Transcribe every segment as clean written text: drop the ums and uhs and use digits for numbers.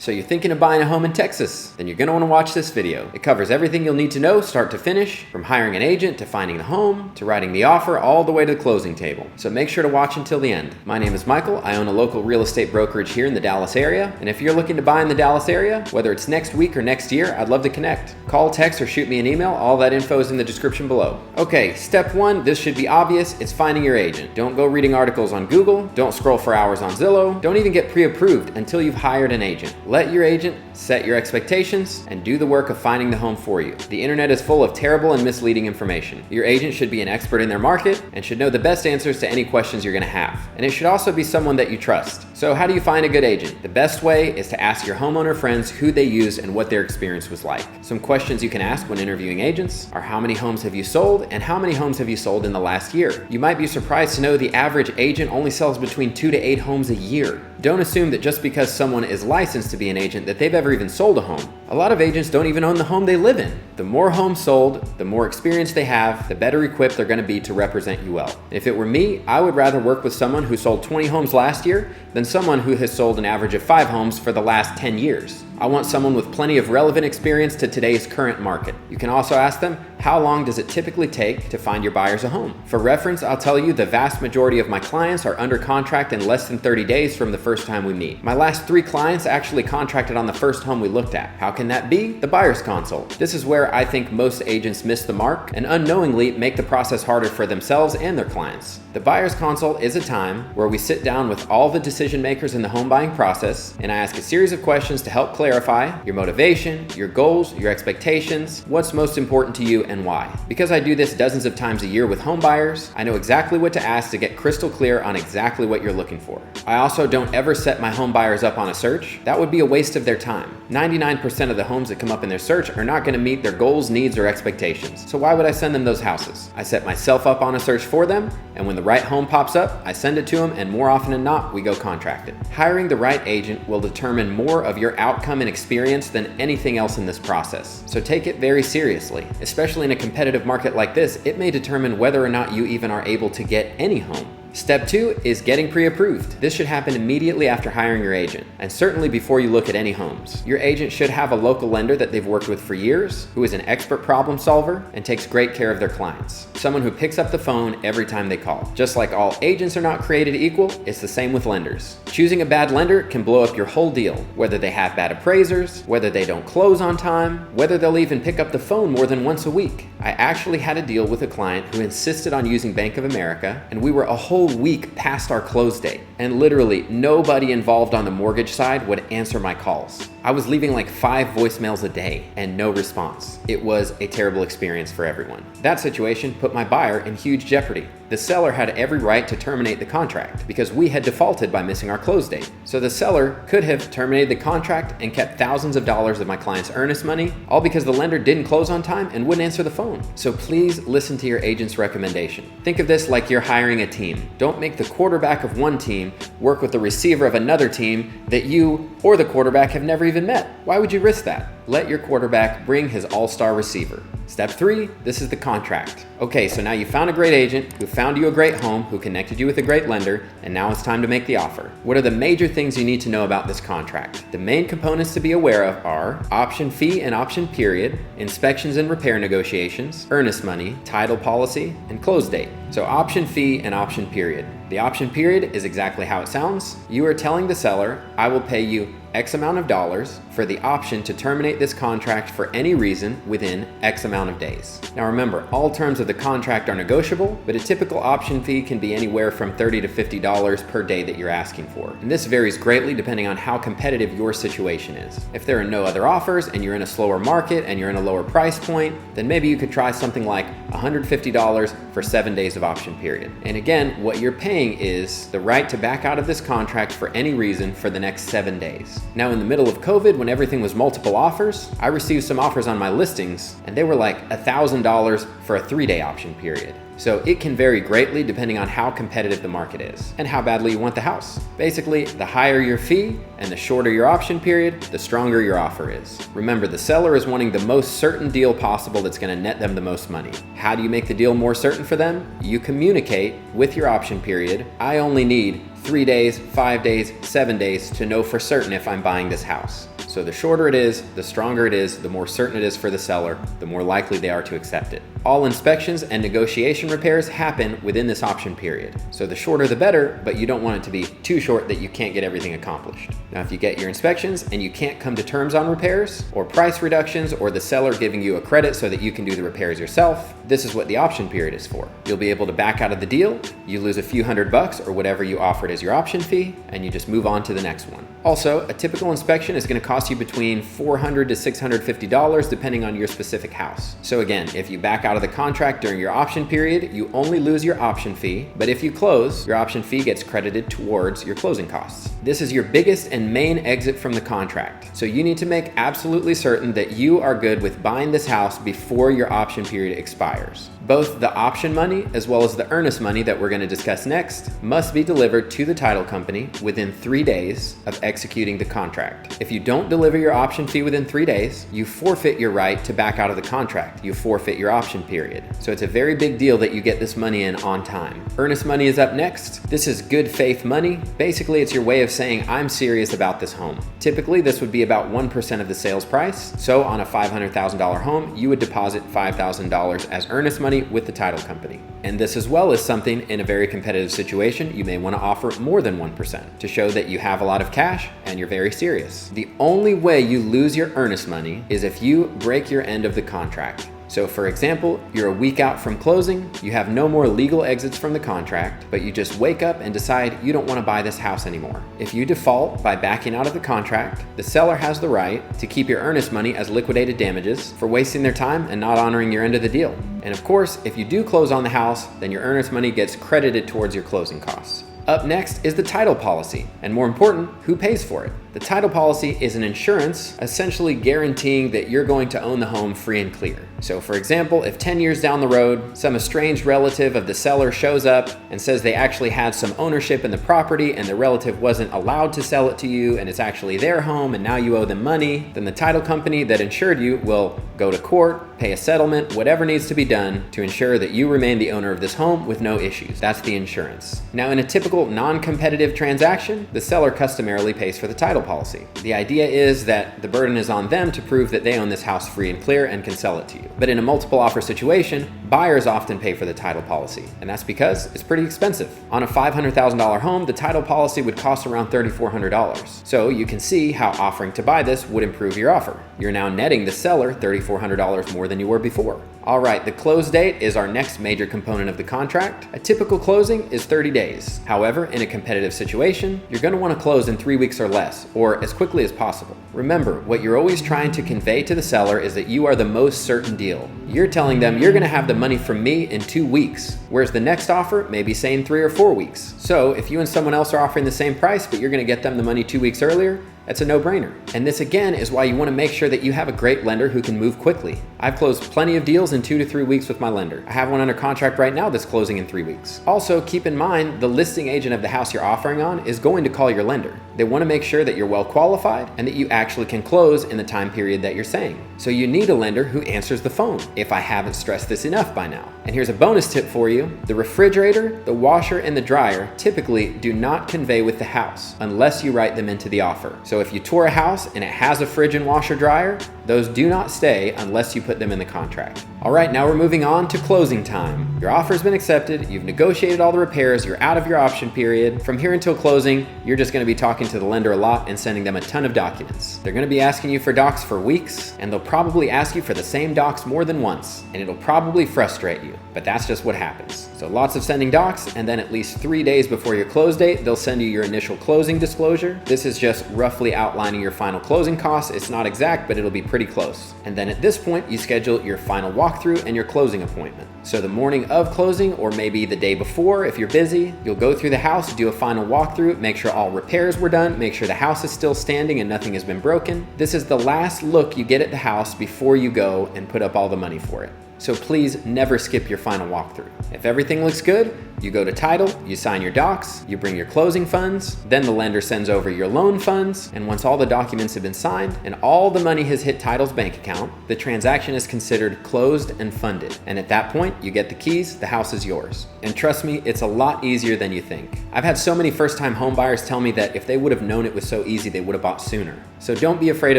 So you're thinking of buying a home in Texas? Then you're going to want to watch this video. It covers everything you'll need to know start to finish, from hiring an agent to finding the home, to writing the offer, all the way to the closing table. So make sure to watch until the end. My name is Michael. I own a local real estate brokerage here in the Dallas area. And if you're looking to buy in the Dallas area, whether it's next week or next year, I'd love to connect. Call, text, or shoot me an email. All that info is in the description below. Okay, step one, this should be obvious. It's finding your agent. Don't go reading articles on Google. Don't scroll for hours on Zillow. Don't even get pre-approved until you've hired an agent. Let your agent set your expectations and do the work of finding the home for you. The internet is full of terrible and misleading information. Your agent should be an expert in their market and should know the best answers to any questions you're going to have. And it should also be someone that you trust. So how do you find a good agent? The best way is to ask your homeowner friends who they used and what their experience was like. Some questions you can ask when interviewing agents are: how many homes have you sold, and how many homes have you sold in the last year? You might be surprised to know the average agent only sells between 2 to 8 homes a year. Don't assume that just because someone is licensed to be an agent that they've ever even sold a home. A lot of agents don't even own the home they live in. The more homes sold, the more experience they have, the better equipped they're going to be to represent you well. If it were me, I would rather work with someone who sold 20 homes last year than someone who has sold an average of 5 homes for the last 10 years. I want someone with plenty of relevant experience to today's current market. You can also ask them, how long does it typically take to find your buyers a home? For reference, I'll tell you the vast majority of my clients are under contract in less than 30 days from the first time we meet. My last 3 clients actually contracted on the first home we looked at. How can that be? The buyer's consult. This is where I think most agents miss the mark and unknowingly make the process harder for themselves and their clients. The buyer's consult is a time where we sit down with all the decision makers in the home buying process, and I ask a series of questions to help clarify your motivation, your goals, your expectations, what's most important to you, and why. Because I do this dozens of times a year with home buyers, I know exactly what to ask to get crystal clear on exactly what you're looking for. I also don't ever set my home buyers up on a search. That would be a waste of their time. 99% of the homes that come up in their search are not going to meet their goals, needs, or expectations. So why would I send them those houses? I set myself up on a search for them, and when the right home pops up, I send it to them, and more often than not, we go contract it. Hiring the right agent will determine more of your outcome and experience than anything else in this process. So take it very seriously. Especially in a competitive market like this, it may determine whether or not you even are able to get any home. Step 2 is getting pre-approved. This should happen immediately after hiring your agent, and certainly before you look at any homes. Your agent should have a local lender that they've worked with for years, who is an expert problem solver and takes great care of their clients. Someone who picks up the phone every time they call. Just like all agents are not created equal, it's the same with lenders. Choosing a bad lender can blow up your whole deal, whether they have bad appraisers, whether they don't close on time, whether they'll even pick up the phone more than once a week. I actually had a deal with a client who insisted on using Bank of America, and we were a whole week past our close date, and literally nobody involved on the mortgage side would answer my calls. I was leaving like 5 voicemails a day and no response. It was a terrible experience for everyone. That situation put my buyer in huge jeopardy. The seller had every right to terminate the contract because we had defaulted by missing our close date. So the seller could have terminated the contract and kept thousands of dollars of my client's earnest money, all because the lender didn't close on time and wouldn't answer the phone. So please listen to your agent's recommendation. Think of this like you're hiring a team. Don't make the quarterback of one team work with the receiver of another team that you or the quarterback have never even met. Why would you risk that? Let your quarterback bring his all-star receiver. Step 3, this is the contract. Okay, so now you found a great agent who found you a great home, who connected you with a great lender, and now it's time to make the offer. What are the major things you need to know about this contract? The main components to be aware of are option fee and option period, inspections and repair negotiations, earnest money, title policy, and close date. So option fee and option period. The option period is exactly how it sounds. You are telling the seller, I will pay you X amount of dollars for the option to terminate this contract for any reason within X amount of days. Now remember, all terms of the contract are negotiable, but a typical option fee can be anywhere from $30 to $50 per day that you're asking for. And this varies greatly depending on how competitive your situation is. If there are no other offers and you're in a slower market and you're in a lower price point, then maybe you could try something like $150 for 7 days of option period. And again, what you're paying is the right to back out of this contract for any reason for the next 7 days. Now in the middle of COVID, when everything was multiple offers, I received some offers on my listings and they were like $1,000 for a 3-day option period. So it can vary greatly depending on how competitive the market is and how badly you want the house. Basically, the higher your fee and the shorter your option period, the stronger your offer is. Remember, the seller is wanting the most certain deal possible that's going to net them the most money. How do you make the deal more certain for them? You communicate with your option period, I only need 3 days, 5 days, 7 days to know for certain if I'm buying this house. So the shorter it is, the stronger it is, the more certain it is for the seller, the more likely they are to accept it. All inspections and negotiation repairs happen within this option period. So the shorter the better, but you don't want it to be too short that you can't get everything accomplished. Now, if you get your inspections and you can't come to terms on repairs or price reductions or the seller giving you a credit so that you can do the repairs yourself, this is what the option period is for. You'll be able to back out of the deal, you lose a few $100 or whatever you offered as your option fee, and you just move on to the next one. Also, a typical inspection is going to cost you between $400 to $650 depending on your specific house. So again, if you back out of the contract during your option period, you only lose your option fee, but if you close, your option fee gets credited towards your closing costs. This is your biggest and main exit from the contract. So you need to make absolutely certain that you are good with buying this house before your option period expires. Both the option money as well as the earnest money that we're going to discuss next must be delivered to the title company within 3 days of executing the contract. If you don't deliver your option fee within 3 days, you forfeit your right to back out of the contract. You forfeit your option period. So it's a very big deal that you get this money in on time. Earnest money is up next. This is good faith money. Basically, it's your way of saying, I'm serious about this home. Typically, this would be about 1% of the sales price. So on a $500,000 home, you would deposit $5,000 as earnest money with the title company. And this as well is something in a very competitive situation you may want to offer more than 1% to show that you have a lot of cash and you're very serious. The only way you lose your earnest money is if you break your end of the contract. So for example, you're a week out from closing, you have no more legal exits from the contract, but you just wake up and decide you don't want to buy this house anymore. If you default by backing out of the contract, the seller has the right to keep your earnest money as liquidated damages for wasting their time and not honoring your end of the deal. And of course, if you do close on the house, then your earnest money gets credited towards your closing costs. Up next is the title policy, and more important, who pays for it? The title policy is an insurance essentially guaranteeing that you're going to own the home free and clear. So for example, if 10 years down the road, some estranged relative of the seller shows up and says they actually had some ownership in the property and the relative wasn't allowed to sell it to you and it's actually their home and now you owe them money, then the title company that insured you will go to court, pay a settlement, whatever needs to be done to ensure that you remain the owner of this home with no issues. That's the insurance. Now in a typical non-competitive transaction, the seller customarily pays for the title policy. The idea is that the burden is on them to prove that they own this house free and clear and can sell it to you. But in a multiple offer situation, buyers often pay for the title policy, and that's because it's pretty expensive. On a $500,000 home, the title policy would cost around $3,400. So you can see how offering to buy this would improve your offer. You're now netting the seller $3,400 more than you were before. All right, the close date is our next major component of the contract. A typical closing is 30 days. However, in a competitive situation, you're going to want to close in 3 weeks or less, or as quickly as possible. Remember, what you're always trying to convey to the seller is that you are the most certain deal. You're telling them you're going to have the money from me in 2 weeks, whereas the next offer may be saying 3 or 4 weeks. So if you and someone else are offering the same price, but you're going to get them the money 2 weeks earlier, that's a no-brainer. And this again is why you want to make sure that you have a great lender who can move quickly. I've closed plenty of deals in 2 to 3 weeks with my lender. I have one under contract right now that's closing in 3 weeks. Also, keep in mind, the listing agent of the house you're offering on is going to call your lender. They want to make sure that you're well qualified and that you actually can close in the time period that you're saying. So you need a lender who answers the phone, if I haven't stressed this enough by now. And here's a bonus tip for you. The refrigerator, the washer, and the dryer typically do not convey with the house unless you write them into the offer. So if you tour a house and it has a fridge and washer dryer, those do not stay unless you put them in the contract. All right, now we're moving on to closing time. Your offer's been accepted, you've negotiated all the repairs, you're out of your option period. From here until closing, you're just going to be talking to the lender a lot and sending them a ton of documents. They're going to be asking you for docs for weeks, and they'll probably ask you for the same docs more than once, and it'll probably frustrate you, but that's just what happens. So lots of sending docs, and then at least 3 days before your close date, they'll send you your initial closing disclosure. This is just roughly outlining your final closing costs. It's not exact, but it'll be pretty close. And then at this point, you schedule your final walkthrough and your closing appointment. So the morning of closing, or maybe the day before if you're busy, you'll go through the house, do a final walkthrough, make sure all repairs were done, make sure the house is still standing and nothing has been broken. This is the last look you get at the house before you go and put up all the money for it. So please never skip your final walkthrough. If everything looks good, you go to title, you sign your docs, you bring your closing funds, then the lender sends over your loan funds, and once all the documents have been signed and all the money has hit title's bank account, the transaction is considered closed and funded. And at that point, you get the keys, the house is yours. And trust me, it's a lot easier than you think. I've had so many first-time home buyers tell me that if they would have known it was so easy, they would have bought sooner. So don't be afraid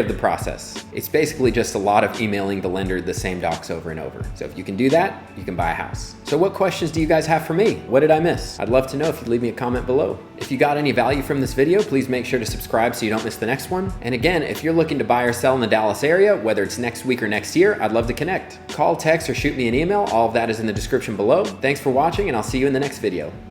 of the process. It's basically just a lot of emailing the lender the same docs over and over. So if you can do that, you can buy a house. So what questions do you guys have for me? What did I miss? I'd love to know if you'd leave me a comment below. If you got any value from this video, please make sure to subscribe so you don't miss the next one. And again, if you're looking to buy or sell in the Dallas area, whether it's next week or next year, I'd love to connect. Call, text, or shoot me an email. All of that is in the description below. Thanks for watching, and I'll see you in the next video.